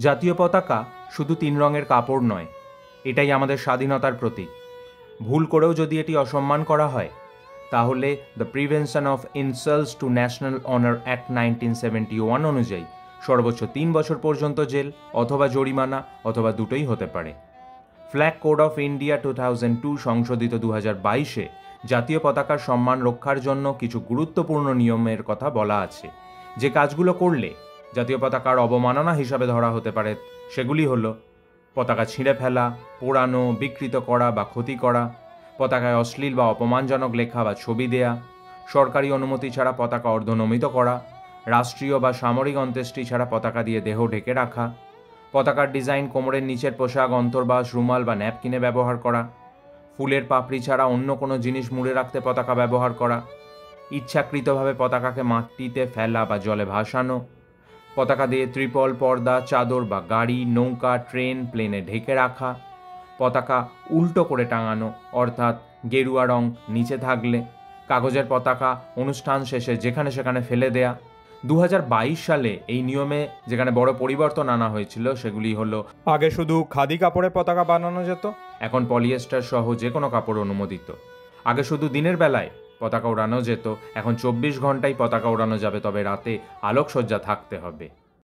জাতীয় পতাকা শুধু 3 রঙের কাপড় নয়, এটাই আমাদের স্বাধীনতার প্রতীক। ভুল করেও যদি এটি অসম্মান করা হয় তাহলে the prevention of insults to national honour act 1971 অনুযায়ী সর্বোচ্চ 3 বছর পর্যন্ত জেল অথবা জরিমানা অথবা দুটোই হতে পারে। ফ্ল্যাগ কোড অফ ইন্ডিয়া 2002 সংশোধিত 2022-এ জাতীয় পতাকার সম্মান রক্ষার জন্য কিছু গুরুত্বপূর্ণ নিয়মের কথা বলা আছে। যে কাজগুলো করলে জাতীয় পতাকার অবমাননা হিসাবে ধরা হতে পারে সেগুলি হলো পতাকা ছিঁড়ে ফেলা, পোড়ানো, বিকৃত করা বা ক্ষতি করা, পতাকায় অশ্লীল বা অপমানজনক লেখা বা ছবি দেয়া, সরকারি অনুমতি ছাড়া পতাকা অর্ধনমিত করা, রাষ্ট্রীয় বা সামরিক অন্ত্যেষ্টি ছাড়া পতাকা দিয়ে দেহ ঢেকে রাখা, পতাকার ডিজাইন কোমরের নিচের পোশাক, অন্তর্বাস, রুমাল বা ন্যাপকিনে ব্যবহার করা, ফুলের পাপড়ি ছাড়া অন্য কোনো জিনিস মুড়ে রাখতে পতাকা ব্যবহার করা, ইচ্ছাকৃতভাবে পতাকাকে মাটিতে ফেলা বা জলে ভাসানো, পতাকা দিয়ে ত্রিপল, পর্দা, চাদর বা গাড়ি, নৌকা, ট্রেন, প্লেনে ঢেকে রাখা, পতাকা উল্টো করে টাঙানো অর্থাৎ গেরুয়া রং নিচে থাকলে, কাগজের পতাকা অনুষ্ঠান শেষে যেখানে সেখানে ফেলে দেয়া। 2022 সালে এই নিয়মে যেখানে বড় পরিবর্তন আনা হয়েছিল সেগুলি হলো: আগে শুধু খাদি কাপড়ে পতাকা বানানো যেত, এখন পলিয়েস্টার সহ যে কোনো কাপড় অনুমোদিত। আগে শুধু দিনের বেলায় পতাকা ওড়ানো যেত, এখন 24 ঘন্টাই পতাকা ওড়ানো যাবে, তবে রাতে আলোকসজ্জা থাকতে হবে।